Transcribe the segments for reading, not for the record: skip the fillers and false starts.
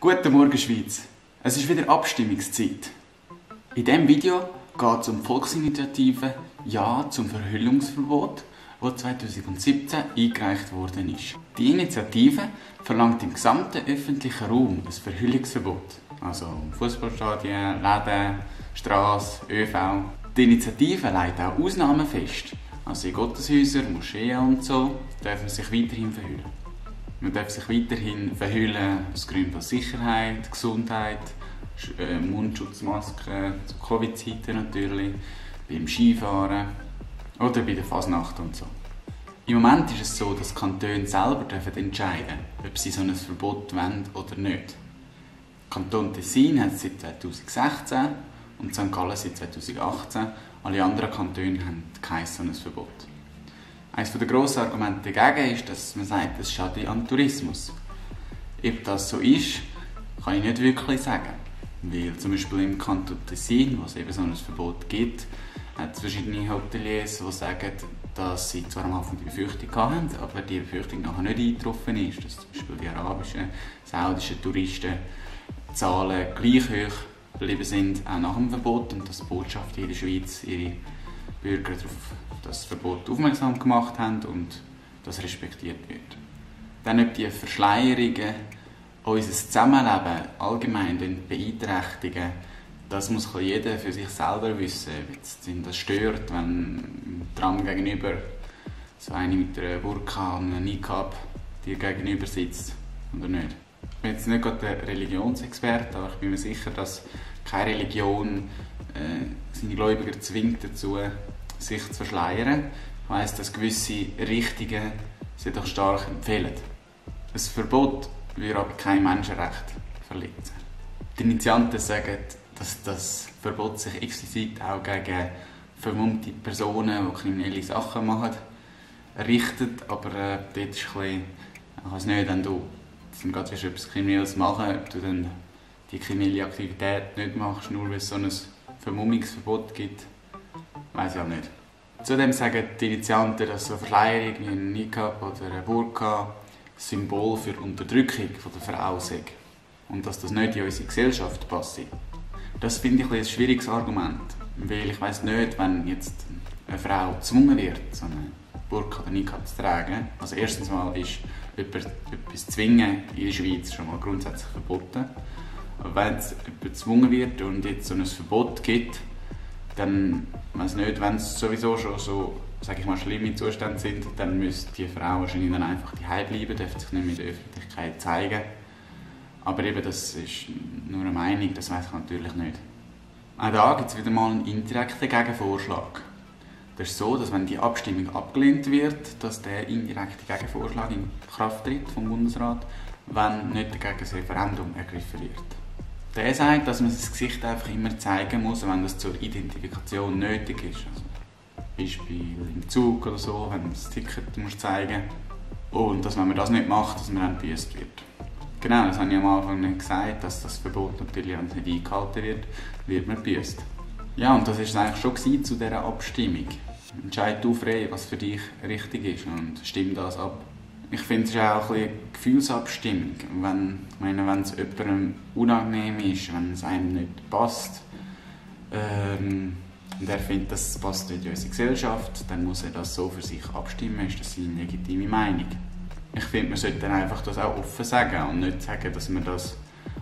Guten Morgen Schweiz! Es ist wieder Abstimmungszeit. In diesem Video geht es um die Volksinitiative Ja zum Verhüllungsverbot, die 2017 eingereicht worden ist. Die Initiative verlangt im gesamten öffentlichen Raum ein Verhüllungsverbot. Also Fußballstadien, Läden, Strassen, ÖV. Die Initiative legt auch Ausnahmen fest. Also in Gotteshäusern, Moscheen und so dürfen sich weiterhin verhüllen. Man darf sich weiterhin verhüllen aus Gründen von Sicherheit, Gesundheit, Mundschutzmasken, zu Covid-Zeiten natürlich, beim Skifahren oder bei der Fasnacht und so. Im Moment ist es so, dass die Kantone selber entscheiden dürfen, ob sie so ein Verbot wollen oder nicht. Der Kanton Tessin hat es seit 2016 und St. Gallen seit 2018. Alle anderen Kantone haben kein so ein Verbot. Eines der grossen Argumente dagegen ist, dass man sagt, es schadet an Tourismus. Ob das so ist, kann ich nicht wirklich sagen. Weil zum Beispiel im Kanton Tessin, wo es eben so ein Verbot gibt, hat es verschiedene Hoteliers, die sagen, dass sie zwar am Anfang die Befürchtung hatten, aber die Befürchtung nachher nicht eingetroffen ist. Dass zum Beispiel die arabischen, saudischen Touristenzahlen gleich hoch geblieben sind, auch nach dem Verbot, und dass die Botschaft in der Schweiz ihre Bürger darauf das Verbot aufmerksam gemacht haben und das respektiert wird. Dann, ob die Verschleierungen unser Zusammenleben allgemein beeinträchtigen, das muss jeder für sich selber wissen. Jetzt ihn das stört, wenn im Tram gegenüber so eine mit einer Burka und einem Niqab dir gegenüber sitzt oder nicht. Ich bin jetzt nicht gerade der Religionsexperte, aber ich bin mir sicher, dass keine Religion seine Gläubiger zwingt dazu, sich zu verschleiern. Ich weiss, dass gewisse Richtungen sie doch stark empfehlen. Ein Verbot würde aber kein Menschenrecht verletzen. Die Initianten sagen, dass das Verbot sich explizit auch gegen vermummte Personen, die kriminelle Sachen machen, richtet. Aber dort ist es ein bisschen, nicht, wenn du dann gerade etwas Kriminelles machen, ob du dann die kriminelle Aktivität nicht machst, nur weil es so ein Vermummungsverbot gibt, weiss ich auch nicht. Zudem sagen die Initianten, dass so eine Verschleierung wie ein Niqab oder eine Burka Symbol für Unterdrückung der Frau sei und dass das nicht in unsere Gesellschaft passt. Das finde ich ein schwieriges Argument, weil ich weiss nicht, wenn jetzt eine Frau gezwungen wird, so eine Burka oder Niqab zu tragen. Also erstens mal ist etwas zwingen in der Schweiz schon mal grundsätzlich verboten. Aber wenn es jemand gezwungen wird und jetzt so ein Verbot gibt, dann, weiss nicht, wenn es sowieso schon so, sage ich mal, schlimme Zustände sind, dann müsste die Frau wahrscheinlich dann einfach daheim bleiben, dürfte sich nicht mehr in der Öffentlichkeit zeigen. Aber eben, das ist nur eine Meinung, das weiss ich natürlich nicht. Auch da gibt es wieder mal einen indirekten Gegenvorschlag. Das ist so, dass wenn die Abstimmung abgelehnt wird, dass der indirekte Gegenvorschlag in Kraft tritt vom Bundesrat, wenn nicht dagegen das Referendum ergriffen wird. Der sagt, dass man das Gesicht einfach immer zeigen muss, wenn das zur Identifikation nötig ist. Also Beispiel im Zug oder so, wenn man das Ticket zeigen muss. Und dass, wenn man das nicht macht, dass man dann gebüßt wird. Genau, das habe ich am Anfang nicht gesagt, dass das Verbot natürlich nicht eingehalten wird man gebüßt. Ja, und das war es eigentlich schon zu dieser Abstimmung. Entscheid du frei, was für dich richtig ist, und stimm das ab. Ich finde, es ist auch eine Gefühlsabstimmung. Wenn es jemandem unangenehm ist, wenn es einem nicht passt, und er findet, das passt nicht in unsere Gesellschaft, dann muss er das so für sich abstimmen, ist das seine legitime Meinung. Ich finde, man sollte dann einfach das auch offen sagen und nicht sagen, dass man das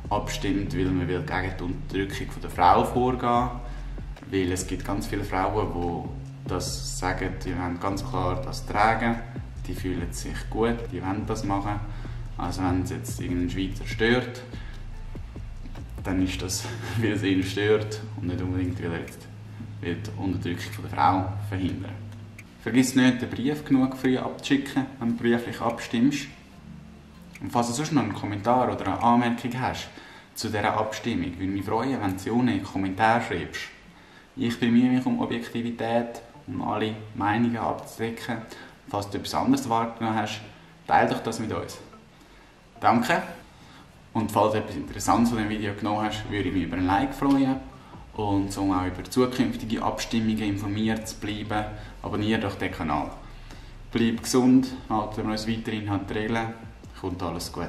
abstimmt, weil man will gegen die Unterdrückung der Frau vorgehen will. Weil es gibt ganz viele Frauen, die das sagen, die wollen ganz klar das tragen. Die fühlen sich gut, die wollen das machen. Also wenn es jetzt irgendeinen Schweizer stört, dann ist das, weil es ihn stört und nicht unbedingt, weil er jetzt die Unterdrückung der Frau verhindern. Vergiss nicht, den Brief genug früh abzuschicken, wenn du brieflich abstimmst. Und falls du sonst noch einen Kommentar oder eine Anmerkung hast zu dieser Abstimmung, würde mich freuen, wenn du sie unten in den Kommentaren schreibst. Ich bemühe mich um Objektivität, um alle Meinungen abzudecken. Falls du etwas anderes wahrgenommen hast, teile doch das mit uns. Danke. Und falls du etwas Interessantes von dem Video genommen hast, würde ich mich über ein Like freuen. Und um auch über zukünftige Abstimmungen informiert zu bleiben, abonniere doch den Kanal. Bleib gesund, halten wir uns weiterhin an die Regeln, kommt alles gut.